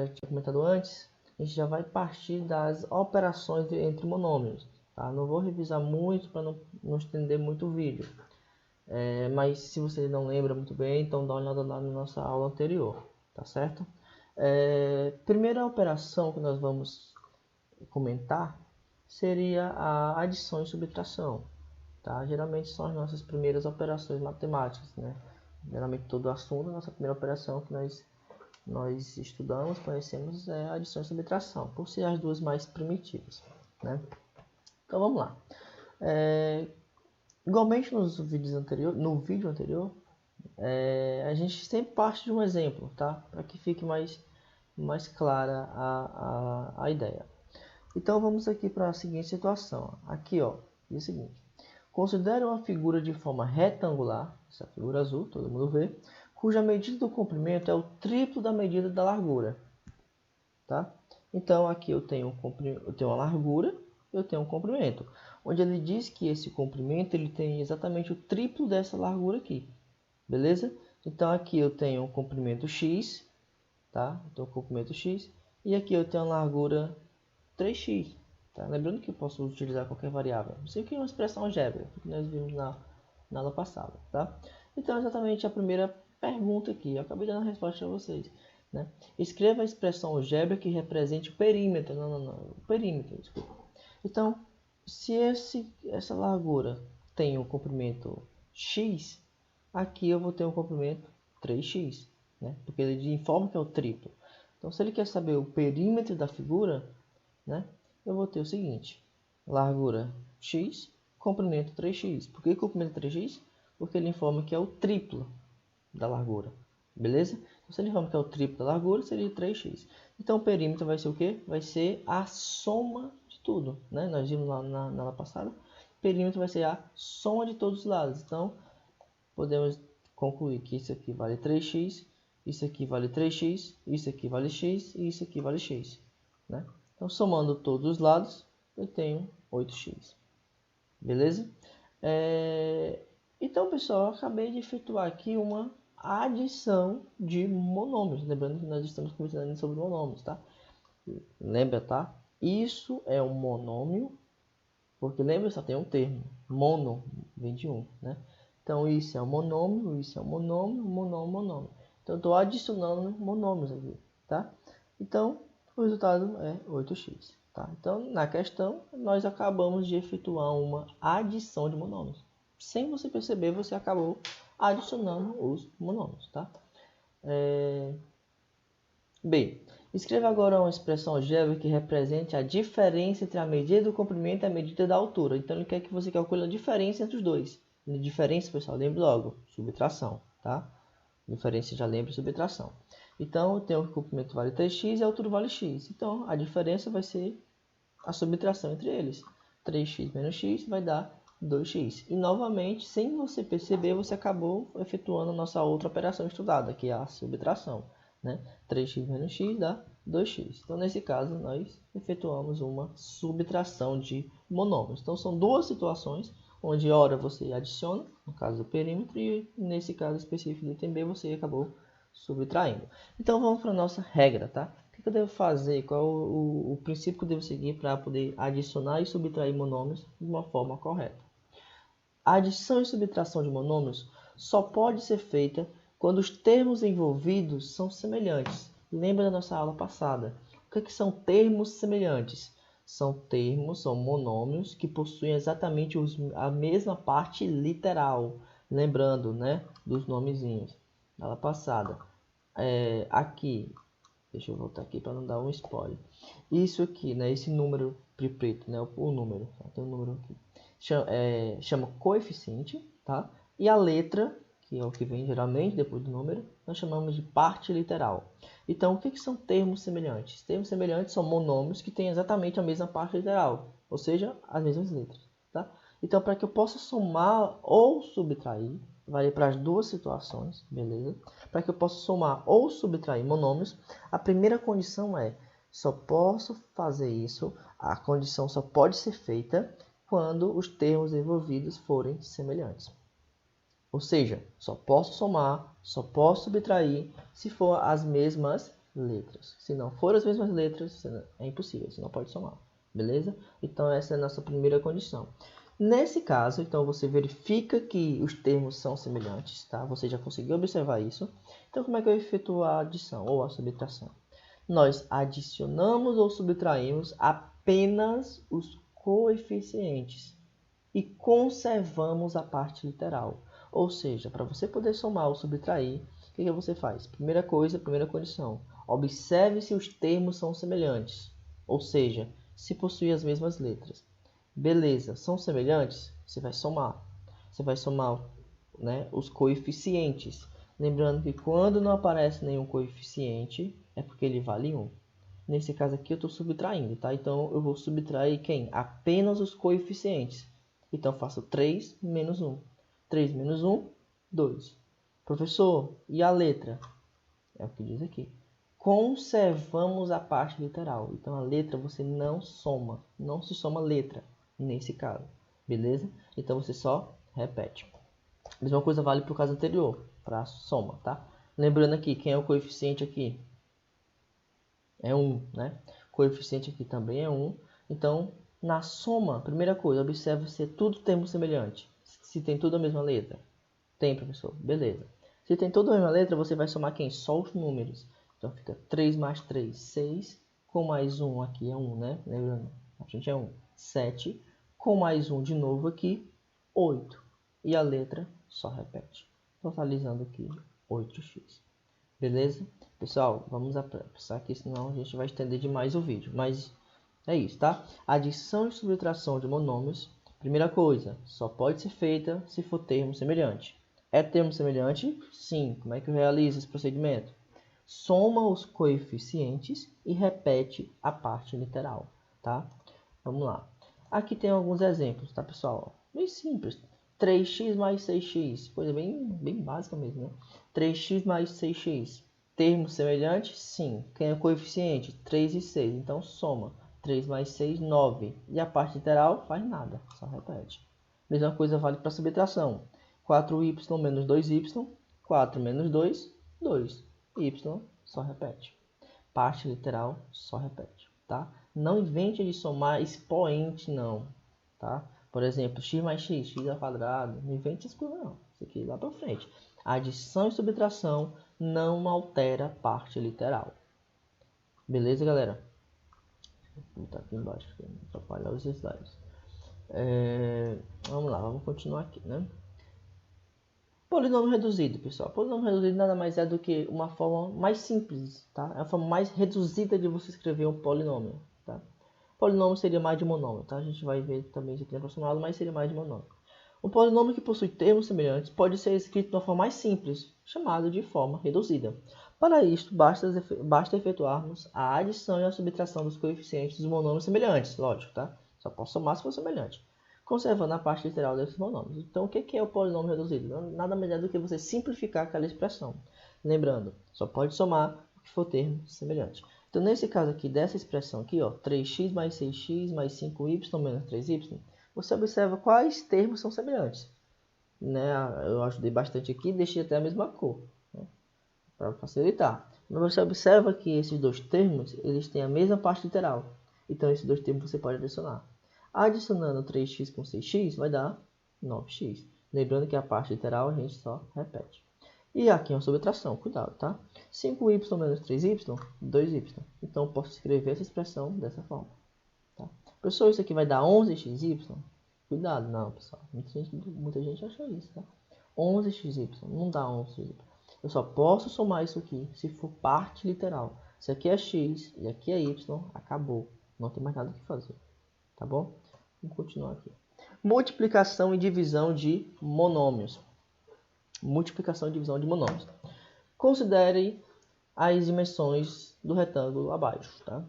eu tinha comentado antes, a gente já vai partir das operações entre monômios. Tá? Não vou revisar muito para não estender muito o vídeo. Mas se você não lembra muito bem, então dá uma olhada lá na nossa aula anterior, tá certo? Primeira operação que nós vamos comentar seria a adição e subtração, tá? Geralmente são as nossas primeiras operações matemáticas, né? Geralmente todo assunto, a nossa primeira operação que nós estudamos, conhecemos é a adição e subtração, por ser as duas mais primitivas, né? Então vamos lá. Igualmente no vídeo anterior, a gente sempre parte de um exemplo, tá? Para que fique mais clara a ideia. Então vamos aqui para a seguinte situação. Aqui, ó, diz o seguinte: considere uma figura de forma retangular, essa figura azul, todo mundo vê, cuja medida do comprimento é o triplo da medida da largura, tá? Então aqui eu tenho uma largura, eu tenho um comprimento, onde ele diz que esse comprimento ele tem exatamente o triplo dessa largura aqui, beleza? Então aqui eu tenho um comprimento x, tá? Então o comprimento x, e aqui eu tenho a largura 3x, tá? Lembrando que eu posso utilizar qualquer variável, isso aqui é uma expressão algébrica que nós vimos na aula passada, tá? Então exatamente a primeira pergunta aqui, eu acabei dando a resposta para vocês, né? Escreva a expressão algébrica que represente o perímetro, o perímetro, desculpa. Então, se essa largura tem um comprimento x, aqui eu vou ter um comprimento 3x, né? Porque ele informa que é o triplo. Então, se ele quer saber o perímetro da figura, né, eu vou ter o seguinte: largura x, comprimento 3x. Por que comprimento 3x? Porque ele informa que é o triplo da largura, beleza? Então, se ele informa que é o triplo da largura, seria 3x. Então, o perímetro vai ser o quê? Vai ser a soma de tudo, né? Nós vimos lá na aula passada. O perímetro vai ser a soma de todos os lados. Então, podemos concluir que isso aqui vale 3x, isso aqui vale 3x, isso aqui vale x e isso aqui vale x, né? Então, somando todos os lados, eu tenho 8x. Beleza? Então, pessoal, eu acabei de efetuar aqui uma adição de monômios. Lembrando que nós estamos conversando sobre monômios, tá? Lembra, tá? Isso é um monômio, porque lembra, só tem um termo. Mono, vem de um, né? Então, isso é um monômio, isso é um monômio, monômio. Então, eu estou adicionando monômios aqui, tá? Então, o resultado é 8x. Tá? Então, na questão, nós acabamos de efetuar uma adição de monômios. Sem você perceber, você acabou adicionando os monômios. Tá? B. Escreva agora uma expressão algébrica que represente a diferença entre a medida do comprimento e a medida da altura. Então, ele quer que você calcule a diferença entre os dois. A diferença, pessoal, lembre logo, subtração. Tá? Diferença, já lembra, subtração. Então, eu tenho que o comprimento vale 3x e a altura vale x. Então, a diferença vai ser a subtração entre eles. 3x menos x vai dar 2x. E, novamente, sem você perceber, você acabou efetuando a nossa outra operação estudada, que é a subtração, né? 3x menos x dá 2x. Então, nesse caso, nós efetuamos uma subtração de monômios. Então, são duas situações onde, ora, você adiciona, no caso do perímetro, e nesse caso específico do item B, você acabou subtraindo. Então, vamos para a nossa regra, tá? O que eu devo fazer? Qual é o princípio que eu devo seguir para poder adicionar e subtrair monômios de uma forma correta? A adição e subtração de monômios só pode ser feita quando os termos envolvidos são semelhantes. Lembra da nossa aula passada? O que são termos semelhantes? São monômios que possuem exatamente a mesma parte literal. Lembrando, né, dos nomezinhos da aula passada. Aqui, deixa eu voltar aqui para não dar um spoiler. Isso aqui, né, esse número preto, né, o número, tem um número aqui. Chama coeficiente, tá? E a letra, que é o que vem geralmente depois do número, nós chamamos de parte literal. Então, o que são termos semelhantes? Termos semelhantes são monômios que têm exatamente a mesma parte literal, ou seja, as mesmas letras, tá? Então, para que eu possa somar ou subtrair, vale para as duas situações, beleza? Para que eu possa somar ou subtrair monômios, a primeira condição é: só posso fazer isso, a condição só pode ser feita quando os termos envolvidos forem semelhantes. Ou seja, só posso somar, só posso subtrair se for as mesmas letras. Se não for as mesmas letras, é impossível, você não pode somar. Beleza? Então essa é a nossa primeira condição. Nesse caso, então você verifica que os termos são semelhantes, tá? Você já conseguiu observar isso. Então como é que eu efetuo a adição ou a subtração? Nós adicionamos ou subtraímos apenas os coeficientes e conservamos a parte literal. Ou seja, para você poder somar ou subtrair, o que você faz? Primeira coisa, primeira condição, observe se os termos são semelhantes, ou seja, se possuem as mesmas letras. Beleza, são semelhantes? Você vai somar. Você vai somar, né, os coeficientes. Lembrando que quando não aparece nenhum coeficiente, é porque ele vale 1. Nesse caso aqui eu estou subtraindo, tá? Então eu vou subtrair quem? Apenas os coeficientes. Então eu faço 3 menos 1. 3 menos 1, 2. Professor, e a letra? É o que diz aqui. Conservamos a parte literal. Então a letra você não soma. Não se soma letra nesse caso. Beleza? Então você só repete. A mesma coisa vale para o caso anterior, para a soma, tá? Lembrando aqui, quem é o coeficiente aqui? É 1, né? O coeficiente aqui também é 1. Então, na soma, primeira coisa, observe se é tudo termo semelhante. Se tem tudo a mesma letra. Tem, professor? Beleza. Se tem tudo a mesma letra, você vai somar quem? Só os números. Então, fica 3 mais 3, 6. Com mais 1 aqui é 1, né? Lembrando, a gente é 1. 7. Com mais 1 de novo aqui, 8. E a letra só repete. Totalizando aqui 8x. Beleza? Pessoal, vamos apressar aqui, senão a gente vai estender demais o vídeo. Mas é isso, tá? Adição e subtração de monômios. Primeira coisa, só pode ser feita se for termo semelhante. É termo semelhante? Sim. Como é que eu realizo esse procedimento? Soma os coeficientes e repete a parte literal, tá? Vamos lá. Aqui tem alguns exemplos, tá, pessoal? Bem simples. 3x mais 6x, coisa bem básica mesmo, né? 3x mais 6x, termo semelhante? Sim. Quem é o coeficiente? 3 e 6, então soma. 3 mais 6, 9. E a parte literal faz nada, só repete. Mesma coisa vale para subtração. 4y menos 2y, 4 menos 2, 2. Y só repete. Parte literal só repete, tá? Não invente de somar expoente, não, tá? Por exemplo, x mais x, x ao quadrado. Não invente essas coisas, não. Isso aqui lá para frente. Adição e subtração não altera parte literal. Beleza, galera? Vou botar aqui embaixo para não atrapalhar os slides. Vamos lá, vamos continuar aqui, né? Polinômio reduzido, pessoal. Polinômio reduzido nada mais é do que uma forma mais simples, tá? É a forma mais reduzida de você escrever um polinômio, tá? Polinômio seria mais de monômio, tá? A gente vai ver também se tem aproximado, mas seria mais de monômio. Um polinômio que possui termos semelhantes pode ser escrito de uma forma mais simples, chamado de forma reduzida. Para isto, basta efetuarmos a adição e a subtração dos coeficientes dos monômios semelhantes, lógico, tá? Só posso somar se for semelhante, conservando a parte literal desses monômios. Então, o que é o polinômio reduzido? Nada melhor do que você simplificar aquela expressão. Lembrando, só pode somar o que for termo semelhante. Então, nesse caso aqui, dessa expressão aqui, ó, 3x mais 6x mais 5y menos 3y, você observa quais termos são semelhantes. Né? Eu ajudei bastante aqui, deixei até a mesma cor, né? Para facilitar. Mas você observa que esses dois termos, eles têm a mesma parte literal. Então, esses dois termos você pode adicionar. Adicionando 3x com 6x vai dar 9x. Lembrando que a parte literal a gente só repete. E aqui é uma subtração, cuidado, tá? 5y menos 3y, 2y. Então, eu posso escrever essa expressão dessa forma. Tá? Professor, isso aqui vai dar 11xy? Cuidado, não, pessoal. Muita gente acha isso, tá? 11xy, não dá 11xy. Eu só posso somar isso aqui se for parte literal. Se aqui é x e aqui é y, acabou. Não tem mais nada que fazer. Tá bom? Vamos continuar aqui. Multiplicação e divisão de monômios. Multiplicação e divisão de monômios. Considere as dimensões do retângulo abaixo, tá?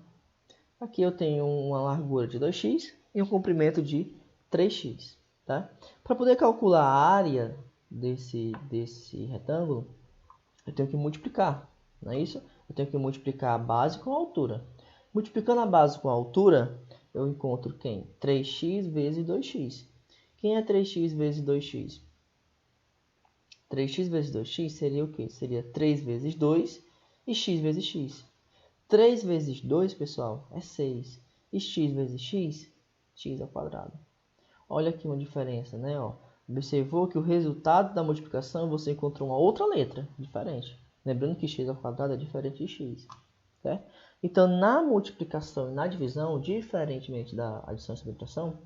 Aqui eu tenho uma largura de 2x e um comprimento de 3x, tá? Para poder calcular a área desse retângulo, eu tenho que multiplicar, não é isso? Eu tenho que multiplicar a base com a altura. Multiplicando a base com a altura, eu encontro quem? 3x vezes 2x. Quem é 3x vezes 2x? 3x vezes 2x seria o quê? Seria 3 vezes 2 e x vezes x. 3 vezes 2, pessoal, é 6. E x vezes x, x ao quadrado. Olha aqui uma diferença, né? Ó, observou que o resultado da multiplicação você encontrou uma outra letra diferente. Lembrando que x ao quadrado é diferente de x. Certo? Então, na multiplicação e na divisão, diferentemente da adição e subtração,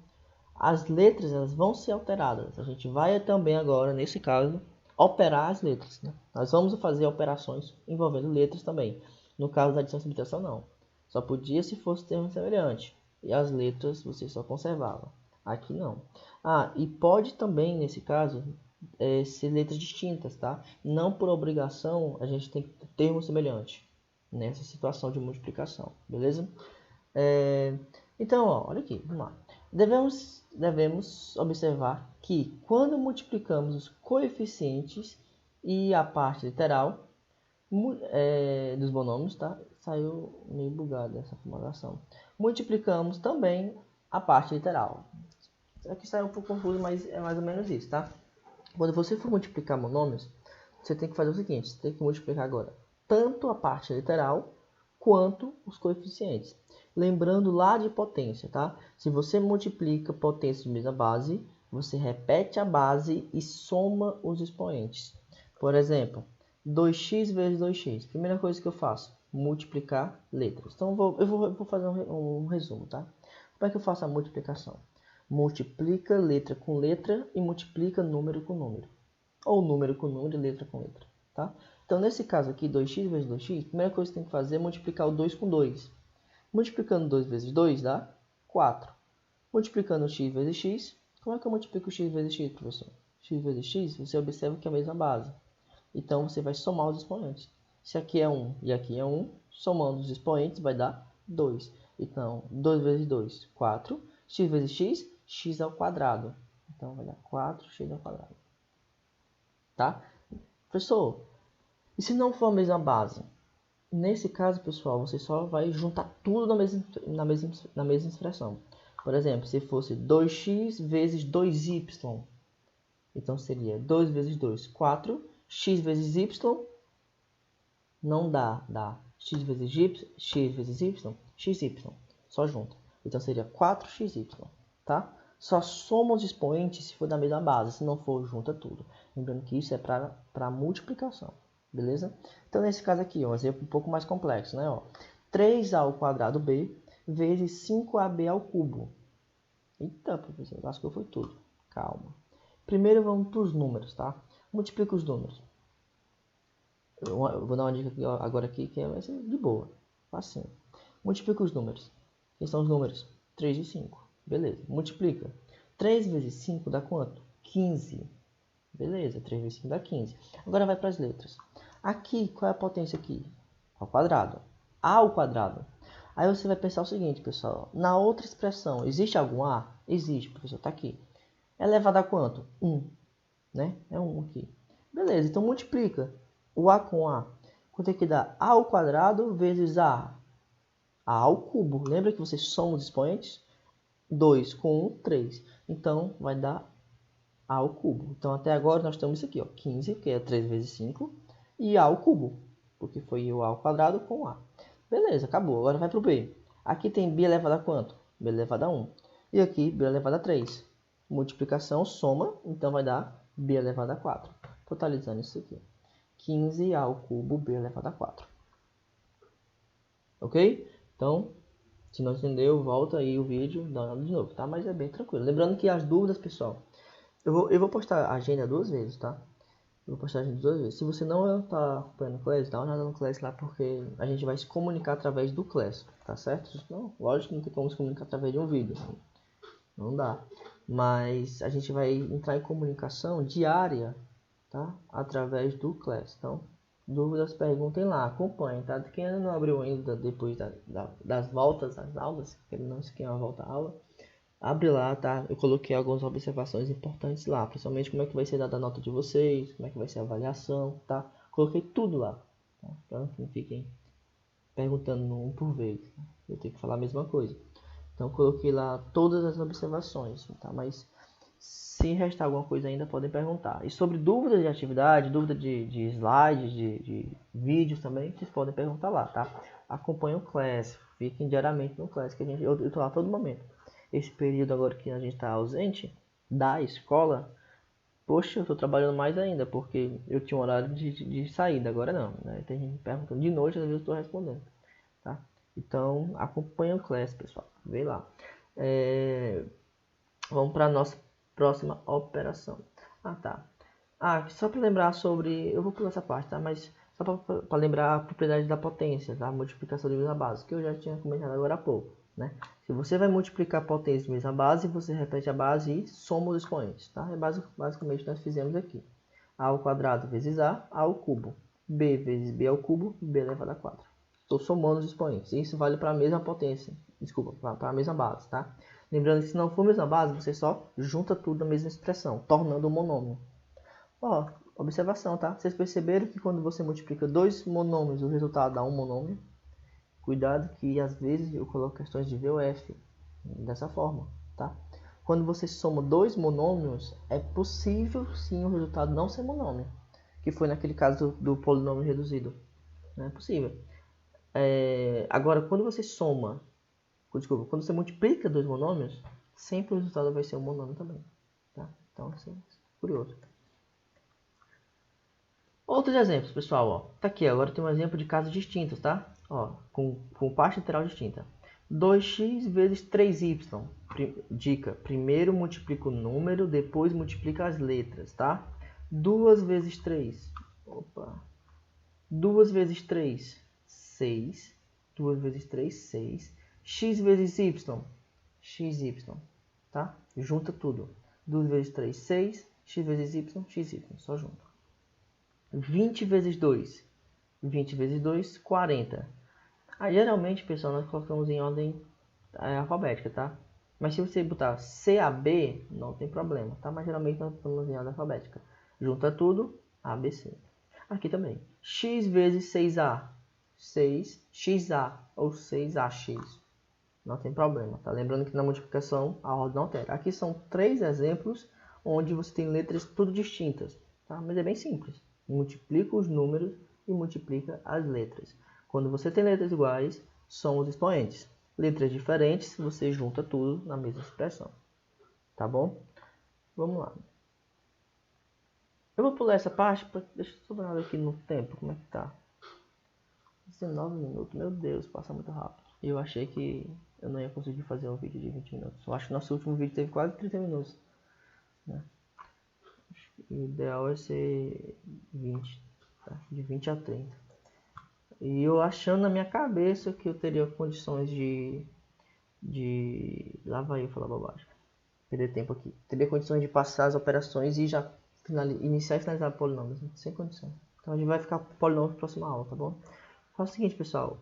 as letras elas vão ser alteradas. A gente vai também agora, nesse caso, operar as letras. Né? Nós vamos fazer operações envolvendo letras também. No caso da adição e subtração, não. Só podia se fosse termo semelhante. E as letras você só conservava. Aqui não. Ah, e pode também, nesse caso, ser letras distintas, tá? Não por obrigação a gente tem que ter termo semelhante nessa situação de multiplicação, beleza? Então, ó, olha aqui, vamos lá. Devemos observar que quando multiplicamos os coeficientes e a parte literal dos bonômios, tá? Saiu meio bugado essa formulação. Multiplicamos também a parte literal. Aqui saiu um pouco confuso, mas é mais ou menos isso, tá? Quando você for multiplicar monômios, você tem que fazer o seguinte, você tem que multiplicar agora tanto a parte literal quanto os coeficientes. Lembrando lá de potência, tá? Se você multiplica potência de mesma base, você repete a base e soma os expoentes. Por exemplo, 2x vezes 2x. Primeira coisa que eu faço, multiplicar letras. Então eu vou fazer um resumo, tá? Como é que eu faço a multiplicação? Multiplica letra com letra e multiplica número com número. Ou número com número e letra com letra, tá? Então, nesse caso aqui, 2x vezes 2x, a primeira coisa que você tem que fazer é multiplicar o 2 com 2. Multiplicando 2 vezes 2 dá 4. Multiplicando x vezes x, como é que eu multiplico x vezes x, professor? X vezes x, você observa que é a mesma base. Então, você vai somar os expoentes. Se aqui é 1 e aqui é 1, somando os expoentes vai dar 2. Então, 2 vezes 2, 4. X vezes x, x ao quadrado. Então, vai dar 4x ao quadrado. Tá? Professor, e se não for a mesma base? Nesse caso, pessoal, você só vai juntar tudo na mesma expressão. Por exemplo, se fosse 2x vezes 2y, então seria 2 vezes 2, 4. X vezes y, não dá, dá x vezes y, xy, só junta. Então seria 4xy, tá? Só soma os expoentes se for da mesma base, se não for, junta tudo. Lembrando que isso é para multiplicação, beleza? Então, nesse caso aqui, um exemplo um pouco mais complexo, né? Ó, 3a ao quadrado b vezes 5ab ao cubo. Eita, professor, acho que foi tudo. Calma. Primeiro vamos para os números, tá? Multiplica os números. Eu vou dar uma dica aqui, agora aqui que vai ser de boa. Facinho. Multiplica os números. Quem são os números? 3 e 5. Beleza. Multiplica. 3 vezes 5 dá quanto? 15. Beleza. 3 vezes 5 dá 15. Agora vai para as letras. Aqui, qual é a potência aqui? Ao quadrado. A ao quadrado. Aí você vai pensar o seguinte, pessoal. Na outra expressão, existe algum A? Existe, professor. Está aqui. É elevado a quanto? 1. Né? É 1 aqui. Beleza. Então multiplica o A com A. Quanto é que dá? A ao quadrado vezes A ao cubo. Lembra que você soma os expoentes? 2 com 1, 3. Então, vai dar A ao cubo. Então, até agora, nós temos isso aqui, ó, 15, que é 3 vezes 5, e A ao cubo, porque foi o A ao quadrado com A. Beleza, acabou. Agora vai para o B. Aqui tem B elevado a quanto? B elevado a 1. E aqui, B elevado a 3. Multiplicação, soma, então vai dar B elevado a 4. Totalizando isso aqui. 15 ao cubo, B elevado a 4. Ok? Então, se não entendeu, volta aí o vídeo, dá uma olhada de novo, tá? Mas é bem tranquilo. Lembrando que as dúvidas, pessoal, eu vou postar a agenda 2 vezes, tá? Eu vou postar a agenda 2 vezes. Se você não tá acompanhando o Class, dá uma olhada no Class lá, porque a gente vai se comunicar através do Class, tá certo? Não, lógico que não tem como se comunicar através de um vídeo. Não dá. Mas a gente vai entrar em comunicação diária, tá? Através do Class. Então, dúvidas, perguntem lá, acompanhem, tá? Quem ainda não abriu ainda depois das voltas das aulas, que não se quer uma volta à aula, abre lá, tá? Eu coloquei algumas observações importantes lá, principalmente como é que vai ser dada a nota de vocês, como é que vai ser a avaliação, tá? Coloquei tudo lá, tá? Então não fiquem perguntando um por vez, tá? Eu tenho que falar a mesma coisa. Então coloquei lá todas as observações, tá? Mas se restar alguma coisa ainda, podem perguntar. E sobre dúvidas de atividade, dúvida de slides, de vídeos também, vocês podem perguntar lá, tá? acompanhe o Class, fiquem diariamente no Class, que eu estou lá a todo momento. Esse período agora que a gente está ausente da escola, poxa, eu estou trabalhando mais ainda, porque eu tinha um horário de saída, agora não, né? Tem gente me perguntando de noite, às vezes eu estou respondendo, tá? Então, acompanhe o Class, pessoal, vê lá. Vamos para a nossa próxima operação. Tá. Só para lembrar sobre... Eu vou pular essa parte, tá? Mas só para lembrar a propriedade da potência, tá? Multiplicação de mesma base, que eu já tinha comentado agora há pouco, né? Se você vai multiplicar a potência de mesma base, você repete a base e soma os expoentes, tá? É basicamente o que nós fizemos aqui. A ao quadrado vezes A ao cubo. B vezes B ao cubo, B elevado a 4. Estou somando os expoentes. Isso vale para a mesma potência. Desculpa, para a mesma base, tá? Lembrando que se não for a mesma base, você só junta tudo na mesma expressão, tornando um monômio. Observação, tá? Vocês perceberam que quando você multiplica dois monômios, o resultado dá um monômio? Cuidado que às vezes eu coloco questões de V ou F dessa forma, tá? Quando você soma dois monômios, é possível sim o resultado não ser monômio, que foi naquele caso do polinômio reduzido. Não é possível. Agora, quando você quando você multiplica dois monômios, sempre o resultado vai ser um monômio também, tá? Então, assim, curioso. Outros exemplos, pessoal, ó. Tá aqui, agora tem um exemplo de casos distintos, tá? Ó, com parte literal distinta. 2x vezes 3y. Dica, primeiro multiplica o número, depois multiplica as letras, tá? 2 vezes 3. 2 vezes 3, 6. 2 vezes 3, 6. X vezes y, xy, tá? Junta tudo. 2 vezes 3, 6. X vezes y, xy, só junto. 20 vezes 2, 20 vezes 2, 40. Geralmente, pessoal, nós colocamos em ordem alfabética, tá? Mas se você botar C a B, não tem problema, tá? Mas geralmente nós colocamos em ordem alfabética. Junta tudo, ABC. Aqui também. X vezes 6A, 6XA ou 6AX. Não tem problema, tá? Lembrando que na multiplicação a ordem não altera. Aqui são 3 exemplos onde você tem letras tudo distintas, tá? Mas é bem simples. Multiplica os números e multiplica as letras. Quando você tem letras iguais, são os expoentes. Letras diferentes, você junta tudo na mesma expressão. Tá bom? Vamos lá. Eu vou pular essa parte, deixa eu só dar uma olhada aqui no tempo, como é que tá. 19 minutos, meu Deus, passa muito rápido. Eu achei que eu não ia conseguir fazer um vídeo de 20 minutos. Eu acho que nosso último vídeo teve quase 30 minutos, né? O ideal é ser 20, tá? De 20 a 30. E eu achando na minha cabeça que eu teria condições lá vai eu falar bobagem. Perder tempo aqui. Teria condições de passar as operações e já iniciar e finalizar polinômios, né? Sem condição. Então a gente vai ficar polinômio na próxima aula, tá bom? Faz o seguinte, pessoal.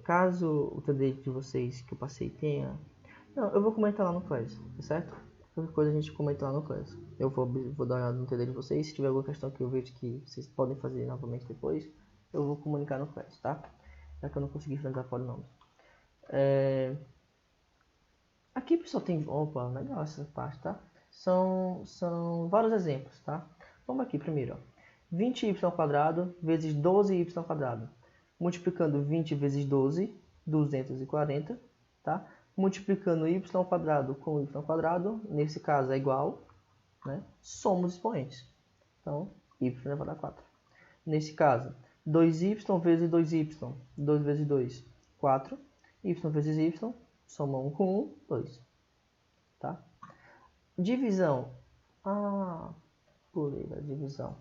Caso o TD de vocês que eu passei tenha... Não, eu vou comentar lá no Class, tá certo? Qualquer coisa a gente comenta lá no Class. Eu vou dar uma olhada no TD de vocês. Se tiver alguma questão que eu vejo que vocês podem fazer novamente depois, eu vou comunicar no Class, tá? Já que eu não consegui finalizar polinômios. Aqui, pessoal, tem... Opa, legal essa parte, tá? São vários exemplos, tá? Vamos aqui primeiro, ó. 20y² vezes 12y². Multiplicando 20 vezes 12, 240, tá? Multiplicando y² com y², nesse caso é igual, né? Soma os expoentes. Então, y elevado a 4. Nesse caso, 2y vezes 2y, 2 vezes 2, 4. Y vezes y, soma 1 com 1, 2. Tá? Divisão. Pulei da divisão.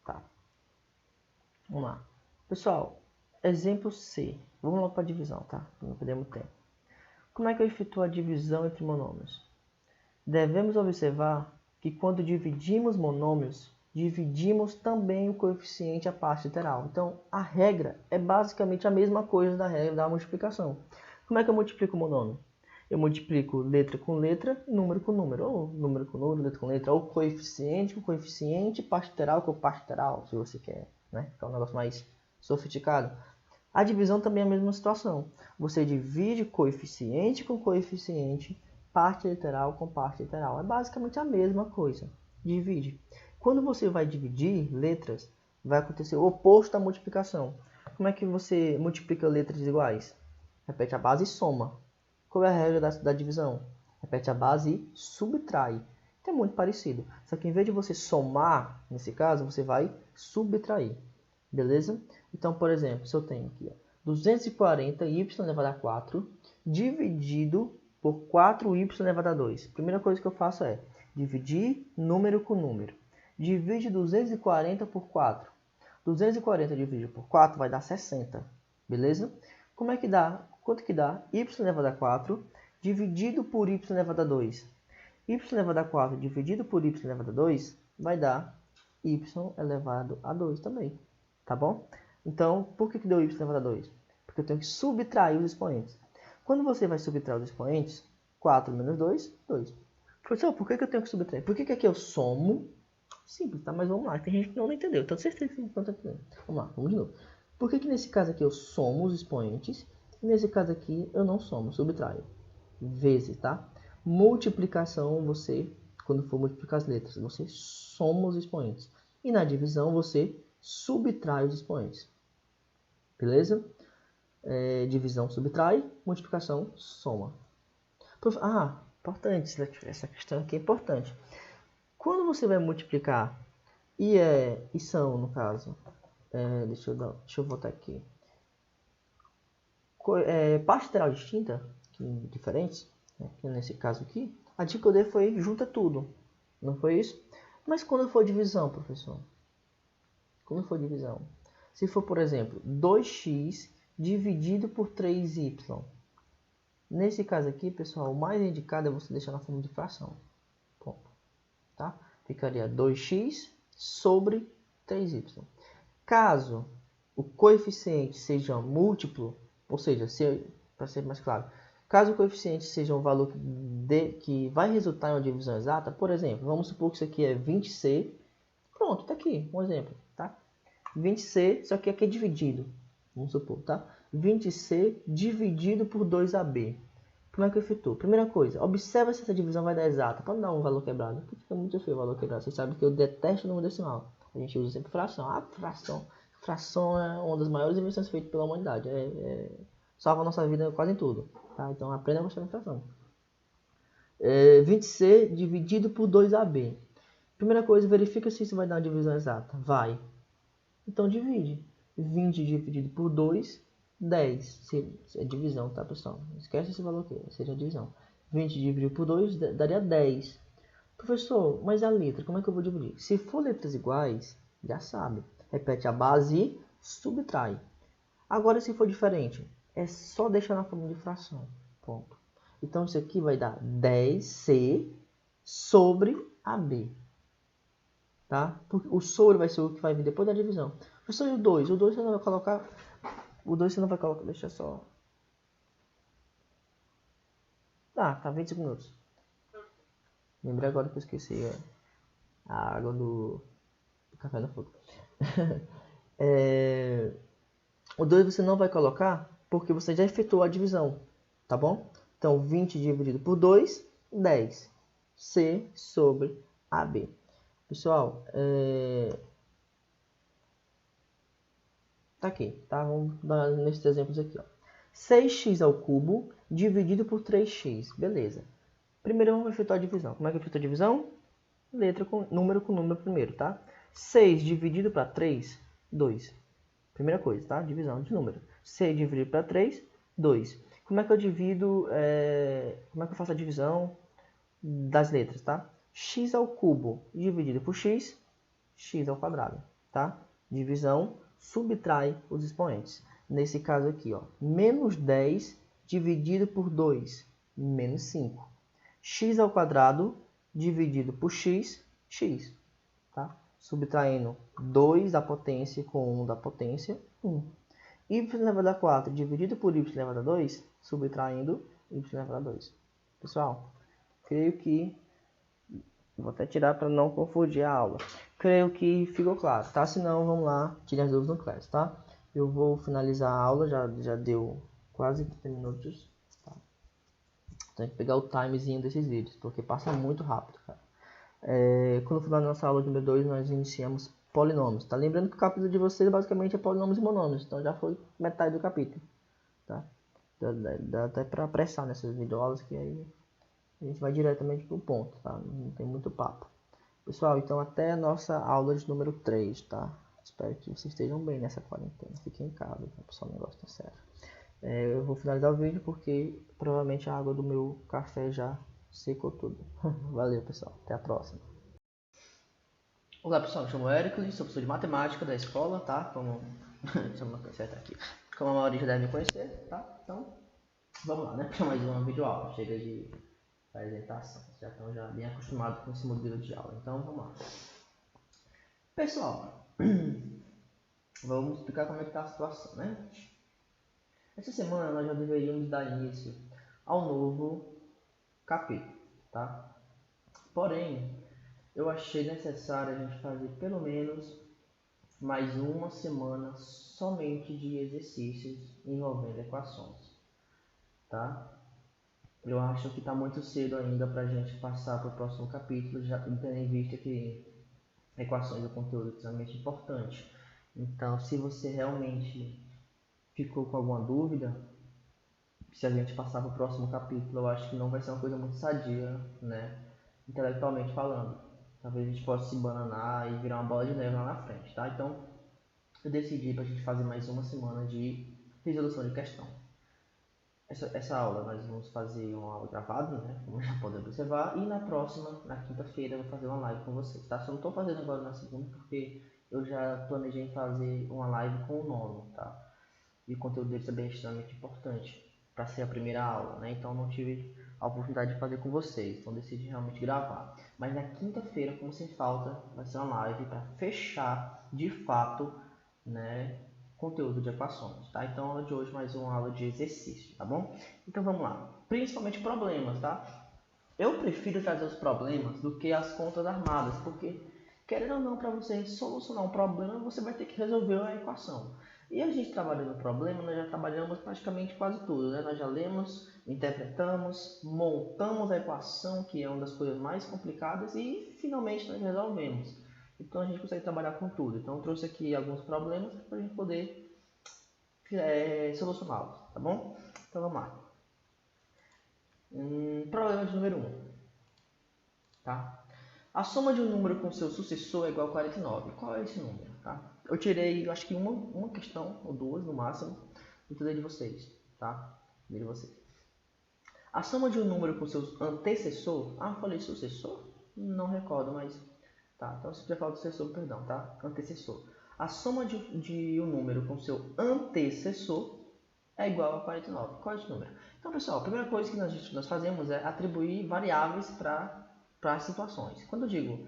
Tá. Vamos lá. Pessoal, exemplo C. Vamos logo para a divisão, tá? Não perdemos tempo. Como é que eu efetuo a divisão entre monômios? Devemos observar que quando dividimos monômios, dividimos também o coeficiente à parte literal. Então, a regra é basicamente a mesma coisa da regra da multiplicação. Como é que eu multiplico o monômio? Eu multiplico letra com letra, número com número. Ou número com número, letra com letra. Ou coeficiente com coeficiente, parte literal com parte literal, se você quer, né? Ficar um negócio mais sofisticado. A divisão também é a mesma situação. Você divide coeficiente com coeficiente, parte literal com parte literal. É basicamente a mesma coisa. Divide. Quando você vai dividir letras, vai acontecer o oposto da multiplicação. Como é que você multiplica letras iguais? Repete a base e soma. Qual é a regra da divisão? Repete a base e subtrai. Então é muito parecido. Só que em vez de você somar, nesse caso, você vai subtrair. Beleza? Então, por exemplo, se eu tenho aqui 240y elevado a 4 dividido por 4y elevado a 2. Primeira coisa que eu faço é dividir número com número. Divide 240 por 4. 240 dividido por 4 vai dar 60. Beleza? Como é que dá? Quanto que dá? Y elevado a 4 dividido por y elevado a 2. Y elevado a 4 dividido por y elevado a 2 vai dar y elevado a 2 também. Tá bom? Então, por que deu y elevado a 2? Porque eu tenho que subtrair os expoentes. Quando você vai subtrair os expoentes, 4 menos 2, 2. Professor, por que eu tenho que subtrair? Por que aqui eu somo? Simples, tá? Mas vamos lá, tem gente que não entendeu. Tenho certeza que não está entendendo. Vamos lá, vamos de novo. Por que nesse caso aqui eu somo os expoentes e nesse caso aqui eu não somo, subtraio? Vezes, tá? Multiplicação, você, quando for multiplicar as letras, você soma os expoentes. E na divisão, você subtrai os expoentes. Beleza? Divisão subtrai, multiplicação soma. Importante, essa questão aqui é importante. Quando você vai multiplicar e são, no caso, deixa eu voltar aqui. Parte literal distinta, diferentes, né? Nesse caso aqui, a dica que eu dei foi junta tudo. Não foi isso? Mas quando for divisão, professor? Quando for divisão? Se for, por exemplo, 2x dividido por 3y. Nesse caso aqui, pessoal, o mais indicado é você deixar na forma de fração. Ponto. Tá? Ficaria 2x sobre 3y. Caso o coeficiente seja múltiplo, ou seja, para ser mais claro, caso o coeficiente seja um valor que vai resultar em uma divisão exata, por exemplo, vamos supor que isso aqui é 20c. Pronto, está aqui um exemplo. Tá? 20c, só que aqui é dividido. Vamos supor, tá? 20c dividido por 2ab. Como é que eu efetuo? Primeira coisa, observa se essa divisão vai dar exata. Para não dar um valor quebrado, porque fica muito feio o valor quebrado. Vocês sabem que eu detesto o número decimal. A gente usa sempre fração. Fração é uma das maiores invenções feitas pela humanidade. Salva a nossa vida quase em tudo. Tá? Então aprenda a gostar de fração. 20c dividido por 2ab. Primeira coisa, verifica se isso vai dar uma divisão exata. Vai. Então divide. 20 dividido por 2, 10. É divisão, tá, pessoal? Não esquece esse valor aqui, seria divisão. 20 dividido por 2 daria 10. Professor, mas a letra, como é que eu vou dividir? Se for letras iguais, já sabe. Repete a base e subtrai. Agora, se for diferente, é só deixar na forma de fração. Ponto. Então, isso aqui vai dar 10c sobre AB. Tá? Porque o sobre vai ser o que vai vir depois da divisão. Professor, e o 2? O 2 você não vai colocar... O 2 você não vai colocar... Deixa só... Tá 25 minutos. Lembrei agora que eu esqueci a água do café da fruta. O 2 você não vai colocar porque você já efetuou a divisão. Tá bom? Então, 20 dividido por 2, 10. C sobre AB. Pessoal, tá aqui, tá? Vamos dar nesses exemplos aqui, ó. 6x ao cubo dividido por 3x. Beleza. Primeiro vamos efetuar a divisão. Como é que efetua a divisão? Número com número primeiro, tá? 6 dividido para 3, 2. Primeira coisa, tá? Divisão de número. 6 dividido para 3, 2. Como é que eu divido, como é que eu faço a divisão das letras, tá? X ao cubo dividido por x, x ao quadrado, tá? Divisão, subtrai os expoentes. Nesse caso aqui, ó, menos 10 dividido por 2, menos 5. X ao quadrado dividido por x, x, tá? Subtraindo 2 da potência com 1 da potência, 1. Y elevado a 4 dividido por y elevado a 2, subtraindo y elevado a 2. Pessoal, creio que... Vou até tirar para não confundir a aula. Creio que ficou claro, tá? Se não, vamos lá, tire as dúvidas no Class, tá? Eu vou finalizar a aula, já deu quase 30 minutos. Tá? Tem que pegar o timezinho desses vídeos, porque passa muito rápido, cara. Quando for na nossa aula número 2, nós iniciamos polinômios, tá? Lembrando que o capítulo de vocês basicamente é polinômios e monômios, então já foi metade do capítulo, tá? Dá até para apressar nessas videoaulas, que aí a gente vai diretamente pro ponto, tá? Não tem muito papo. Pessoal, então até a nossa aula de número 3, tá? Espero que vocês estejam bem nessa quarentena, fiquem em casa, tá? Pessoal, o negócio tá sério. Eu vou finalizar o vídeo porque provavelmente a água do meu café já secou tudo. Valeu, pessoal, até a próxima. Olá pessoal, me chamo Hércules, sou professor de matemática da escola, tá? Como deixa eu acertar aqui. Como a maioria já deve me conhecer, tá? Então, vamos lá, né? Para mais uma videoaula. Chega de apresentação. Vocês já estão bem acostumados com esse modelo de aula. Então, vamos lá. Pessoal, vamos explicar como é que está a situação, né? Essa semana nós já deveríamos dar início ao novo capítulo, tá? Porém, eu achei necessário a gente fazer pelo menos mais uma semana somente de exercícios envolvendo equações, tá? Eu acho que está muito cedo ainda para a gente passar para o próximo capítulo, já tendo em vista que equações é um conteúdo extremamente importante. Então, se você realmente ficou com alguma dúvida, se a gente passar para o próximo capítulo, eu acho que não vai ser uma coisa muito sadia, né? Intelectualmente falando. Talvez a gente possa se bananar e virar uma bola de neve lá na frente, tá? Então, eu decidi para a gente fazer mais uma semana de resolução de questão. Essa aula nós vamos fazer uma aula gravada, né? Como já podem observar. E na próxima, na quinta-feira, eu vou fazer uma live com vocês, tá? Só não estou fazendo agora na segunda porque eu já planejei fazer uma live com o nono, tá? E o conteúdo dele também é extremamente importante para ser a primeira aula, né? Então não tive a oportunidade de fazer com vocês, então decidi realmente gravar. Mas na quinta-feira, como sem falta, vai ser uma live para fechar de fato, né, conteúdo de equações, tá? Então a aula de hoje mais uma aula de exercício, tá bom? Então vamos lá. Principalmente problemas, tá? Eu prefiro trazer os problemas do que as contas armadas, porque querendo ou não, para você solucionar um problema, você vai ter que resolver a equação. E a gente trabalhando no problema, nós já trabalhamos praticamente quase tudo, né? Nós já lemos, interpretamos, montamos a equação, que é uma das coisas mais complicadas, e finalmente nós resolvemos. Então a gente consegue trabalhar com tudo. Então eu trouxe aqui alguns problemas para a gente poder solucioná-los, tá bom? Então vamos lá. Problema de número 1. Tá? A soma de um número com seu sucessor é igual a 49. Qual é esse número? Tá? Eu tirei, eu acho que uma questão ou duas no máximo, do de vocês, tá? De vocês. A soma de um número com seu antecessor, eu falei sucessor? Não recordo, mas tá. Então se quiser falar do sucessor, perdão, tá? Antecessor. A soma de um número com seu antecessor é igual a 49. Qual é esse número? Então, pessoal, a primeira coisa que nós fazemos é atribuir variáveis para as situações. Quando eu digo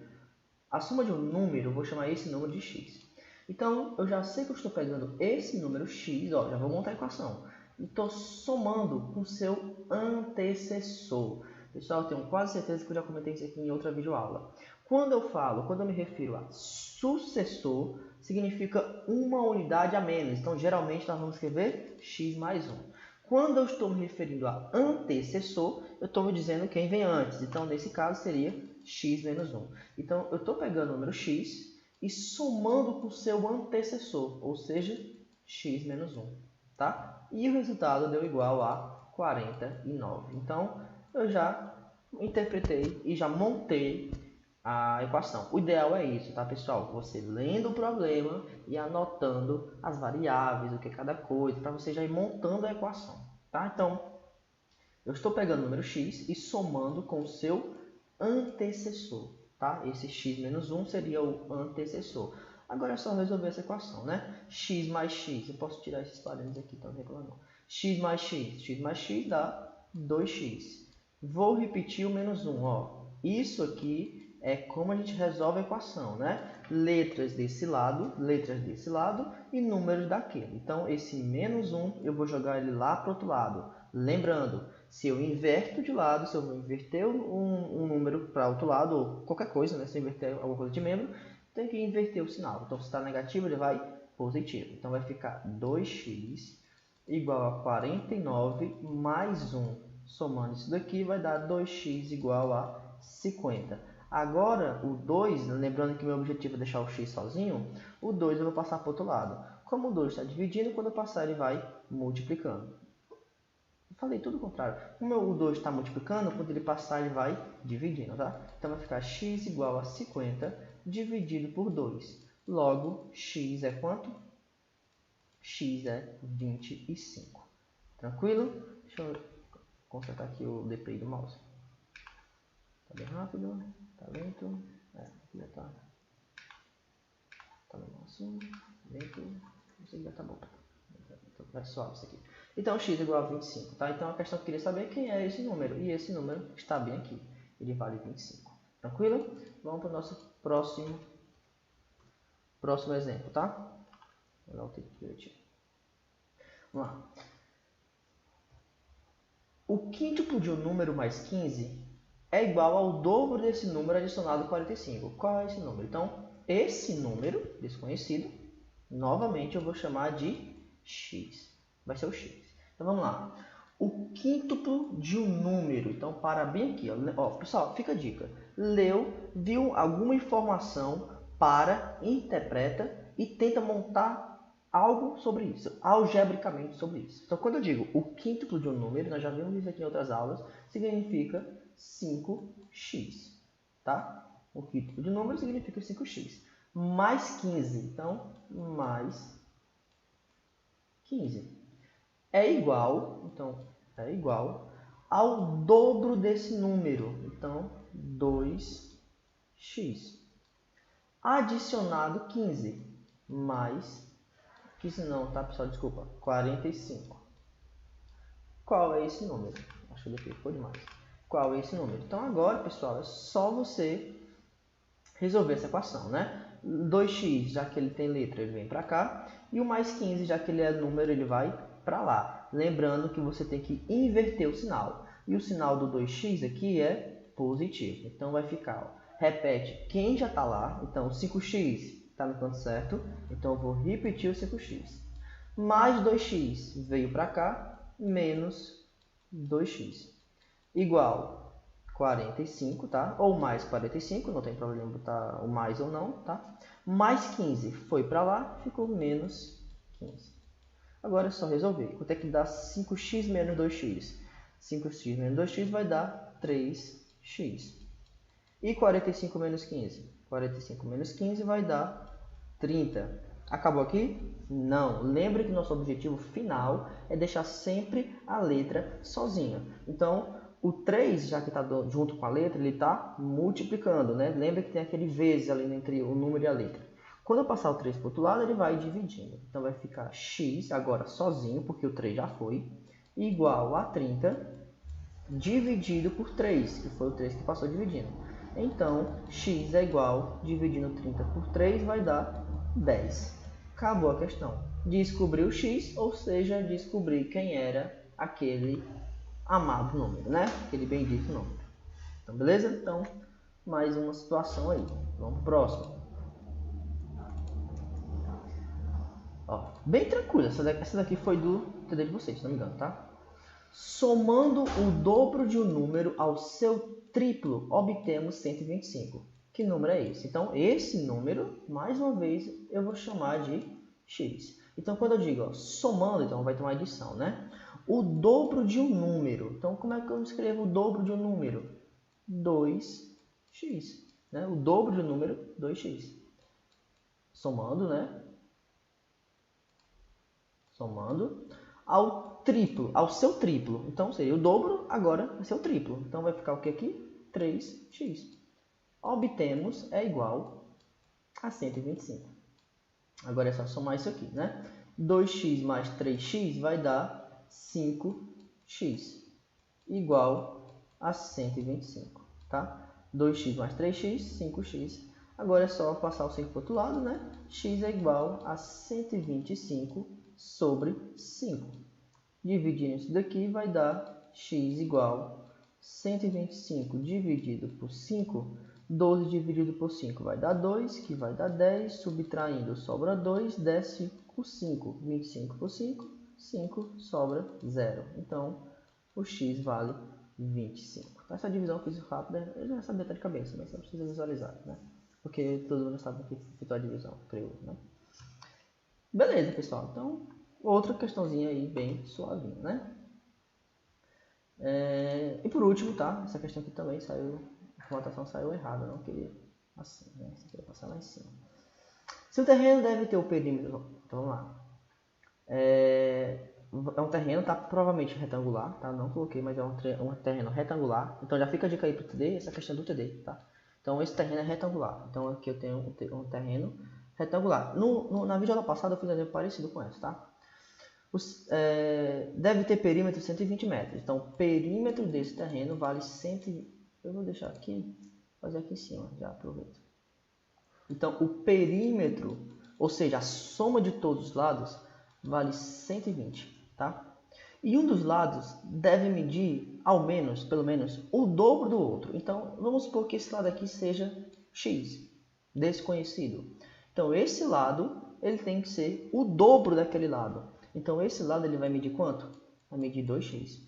a soma de um número, eu vou chamar esse número de x. Então, eu já sei que eu estou pegando esse número x, ó, já vou montar a equação. E estou somando com o seu antecessor. Pessoal, eu tenho quase certeza que eu já comentei isso aqui em outra videoaula. Quando eu me refiro a sucessor, significa uma unidade a menos. Então, geralmente, nós vamos escrever x mais 1. Quando eu estou me referindo a antecessor, eu estou me dizendo quem vem antes. Então, nesse caso, seria x menos 1. Então, eu estou pegando o número x e somando com o seu antecessor, ou seja, x menos 1. Tá? E o resultado deu igual a 49. Então, eu já interpretei e já montei a equação. O ideal é isso, tá, pessoal? Você lendo o problema e anotando as variáveis, o que é cada coisa, para você já ir montando a equação, tá? Então, eu estou pegando o número x e somando com o seu antecessor, tá? Esse x menos 1 seria o antecessor. Agora é só resolver essa equação, né? X mais x, eu posso tirar esses parênteses aqui, então não reclama não. X mais x dá 2x. Vou repetir o menos 1, ó. Isso aqui é como a gente resolve a equação, né? Letras desse lado e números daquele. Então, esse menos 1, eu vou jogar ele lá para o outro lado. Lembrando, se eu inverto de lado, se eu vou inverter um número para o outro lado, ou qualquer coisa, né? Se eu inverter alguma coisa de membro, tem que inverter o sinal. Então, se está negativo, ele vai positivo. Então, vai ficar 2x igual a 49 mais 1. Somando isso daqui, vai dar 2x igual a 50. Agora, o 2, lembrando que meu objetivo é deixar o x sozinho, o 2 eu vou passar para o outro lado. Como o 2 está dividindo, quando eu passar ele vai multiplicando. Eu falei tudo o contrário. Como o 2 está multiplicando, quando ele passar ele vai dividindo, tá? Então vai ficar x igual a 50 dividido por 2. Logo, x é quanto? X é 25. Tranquilo? Deixa eu consertar aqui o DPI do mouse. Tá bem rápido, tá lento. Aqui já tá no máximo, lento. Isso aqui já tá bom. Vai suave isso aqui. Então, x igual a 25, tá? Então, a questão que eu queria saber é quem é esse número. E esse número está bem aqui. Ele vale 25. Tranquilo? Vamos para o nosso próximo exemplo, tá? Vou dar o tempo divertido. Vamos lá. O quíntuplo de um número mais 15 é igual ao dobro desse número adicionado 45. Qual é esse número? Então, esse número desconhecido, novamente eu vou chamar de x. Vai ser o x. Então, vamos lá. O quíntuplo de um número. Então, para bem aqui. Ó, pessoal, fica a dica. Leu, viu alguma informação, para, interpreta e tenta montar algo sobre isso, algebricamente sobre isso. Então, quando eu digo o quíntuplo de um número, nós já vimos isso aqui em outras aulas, significa 5x, tá? O quíntuplo de um número significa 5x. Mais 15, então, mais 15. É igual ao dobro desse número, então, 2x. Adicionado 15, mais... que se não, tá, pessoal? Desculpa. 45. Qual é esse número? Acho que daqui ficou demais. Qual é esse número? Então, agora, pessoal, é só você resolver essa equação, né? 2x, já que ele tem letra, ele vem para cá. E o mais 15, já que ele é número, ele vai para lá. Lembrando que você tem que inverter o sinal. E o sinal do 2x aqui é positivo. Então, vai ficar, ó, repete quem já está lá. Então, 5x está no canto certo, então eu vou repetir o 5x. Mais 2x veio para cá, menos 2x. Igual 45, tá? Ou mais 45, não tem problema botar o mais ou não, tá? Mais 15 foi para lá, ficou menos 15. Agora é só resolver. Quanto é que dá 5x menos 2x? 5x menos 2x vai dar 3x. E 45 menos 15? 45 menos 15 vai dar 30. Acabou aqui? Não. Lembre que nosso objetivo final é deixar sempre a letra sozinha. Então, o 3, já que está junto com a letra, ele está multiplicando, né? Lembra que tem aquele vezes ali entre o número e a letra. Quando eu passar o 3 para o outro lado, ele vai dividindo. Então, vai ficar x, agora sozinho, porque o 3 já foi, igual a 30 dividido por 3, que foi o 3 que passou dividindo. Então, x é igual, dividindo 30 por 3, vai dar 10. Acabou a questão. Descobri o x, ou seja, descobri quem era aquele amado número, né? Aquele bendito número. Então, beleza? Então, mais uma situação aí. Vamos para o próximo. Ó, bem tranquilo. Essa daqui foi do TD de vocês, se não me engano, tá? Somando o dobro de um número ao seu triplo, obtemos 125. Que número é esse? Então, esse número, mais uma vez, eu vou chamar de x. Então, quando eu digo ó, somando, então vai ter uma adição, né? O dobro de um número. Então, como é que eu escrevo o dobro de um número? 2x. Né? O dobro de um número, 2x. Somando, né? Somando ao triplo, ao seu triplo. Então, seria o dobro, agora vai ser o triplo. Então, vai ficar o que aqui? 3x. Obtemos é igual a 125. Agora é só somar isso aqui, né? 2x mais 3x vai dar 5x, igual a 125, tá? 2x mais 3x, 5x. Agora é só passar o 5 para o outro lado, né? X é igual a 125 sobre 5. Dividindo isso daqui vai dar x igual a 125 dividido por 5. 12 dividido por 5 vai dar 2, que vai dar 10. Subtraindo sobra 2, desce o 5. 25 por 5, 5 sobra 0. Então, o x vale 25. Então, essa divisão eu fiz rápida, eu já sabia até de cabeça, mas só precisa visualizar, né? Porque todo mundo sabe que foi a divisão, creio, né? Beleza, pessoal. Então, outra questãozinha aí bem suavinha, né? E por último, tá? Essa questão aqui também saiu, a formatação saiu errada, não queria assim, né? Você queria passar lá em cima. Se o terreno deve ter o perímetro, então vamos lá. É um terreno, tá? Provavelmente retangular, tá? Não coloquei, mas é um terreno retangular. Então já fica a dica aí pro TD, essa questão do TD, tá? Então esse terreno é retangular. Então aqui eu tenho um terreno retangular. Na videoaula passada eu fiz um exemplo parecido com essa, tá? Deve ter perímetro 120 metros. Então o perímetro desse terreno vale 120. Eu vou deixar aqui, fazer aqui em cima, já aproveito. Então o perímetro, ou seja, a soma de todos os lados, vale 120, tá? E um dos lados deve medir ao menos, pelo menos, o dobro do outro. Então, vamos supor que esse lado aqui seja x, desconhecido. Então, esse lado, ele tem que ser o dobro daquele lado. Então, esse lado ele vai medir quanto? Vai medir 2x.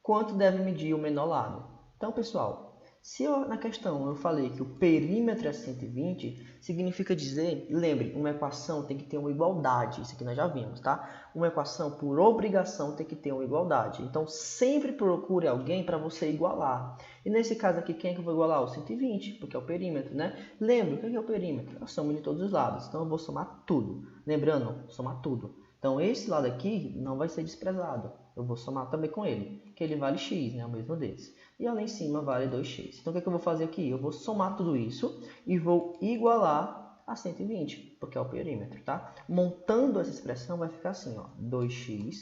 Quanto deve medir o menor lado? Então, pessoal, se na questão eu falei que o perímetro é 120, significa dizer, lembre, uma equação tem que ter uma igualdade, isso aqui nós já vimos, tá? Uma equação, por obrigação, tem que ter uma igualdade. Então, sempre procure alguém para você igualar. E nesse caso aqui, quem é que eu vou igualar? O 120, porque é o perímetro, né? Lembre, o que é o perímetro? É a soma de todos os lados. Então, eu vou somar tudo. Lembrando, somar tudo. Então, esse lado aqui não vai ser desprezado. Eu vou somar também com ele, que ele vale x, né? O mesmo desse. E lá em cima vale 2x. Então, o que é que eu vou fazer aqui? Eu vou somar tudo isso e vou igualar a 120, porque é o perímetro, tá? Montando essa expressão vai ficar assim, ó. 2x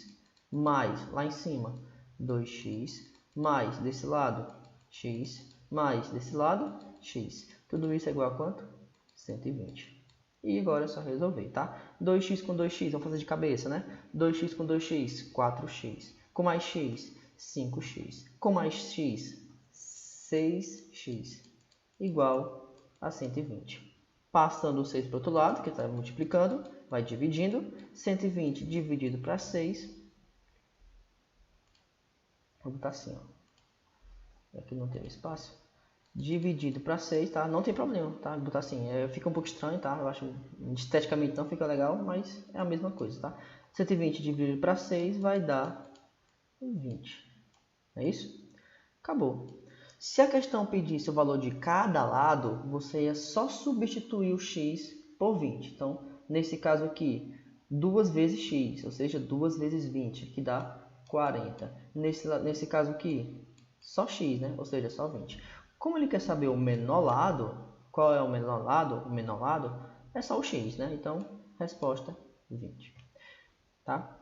mais, lá em cima, 2x mais desse lado, x mais desse lado, x. Tudo isso é igual a quanto? 120. E agora é só resolver, tá? 2x com 2x, vamos fazer de cabeça, né? 2x com 2x, 4x. Com mais x, 5x. Com mais x, 6x. Igual a 120. Passando o 6 para o outro lado, que está multiplicando, vai dividindo. 120 dividido para 6. Vou botar assim, ó. Aqui não tem espaço. Dividido para 6, tá? Não tem problema, tá? Botar assim, fica um pouco estranho, tá? Eu acho, esteticamente não fica legal, mas é a mesma coisa, tá? 120 dividido para 6 vai dar 20. É isso? Acabou. Se a questão pedisse o valor de cada lado, você ia só substituir o x por 20. Então, nesse caso aqui, 2 vezes x, ou seja, 2 vezes 20, que dá 40. Nesse caso aqui, só x, né? Ou seja, só 20. Como ele quer saber o menor lado, qual é o menor lado? O menor lado é só o x, né? Então, resposta 20. Tá?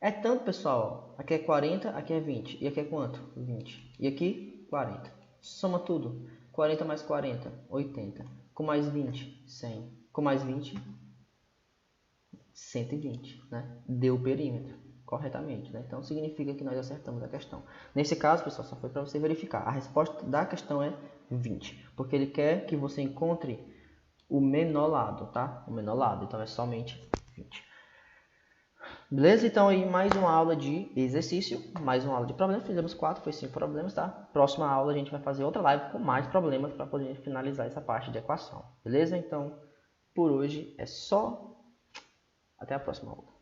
É tanto, pessoal. Aqui é 40, aqui é 20. E aqui é quanto? 20. E aqui, 40. Soma tudo. 40 mais 40, 80. Com mais 20, 100. Com mais 20, 120. Né? Deu o perímetro corretamente, né? Então significa que nós acertamos a questão. Nesse caso, pessoal, só foi para você verificar. A resposta da questão é 20, porque ele quer que você encontre o menor lado, tá? O menor lado, então é somente 20. Beleza? Então aí mais uma aula de exercício, mais uma aula de problemas. Fizemos 4, foi 5 problemas, tá? Próxima aula a gente vai fazer outra live com mais problemas para poder finalizar essa parte de equação. Beleza? Então, por hoje é só. Até a próxima aula.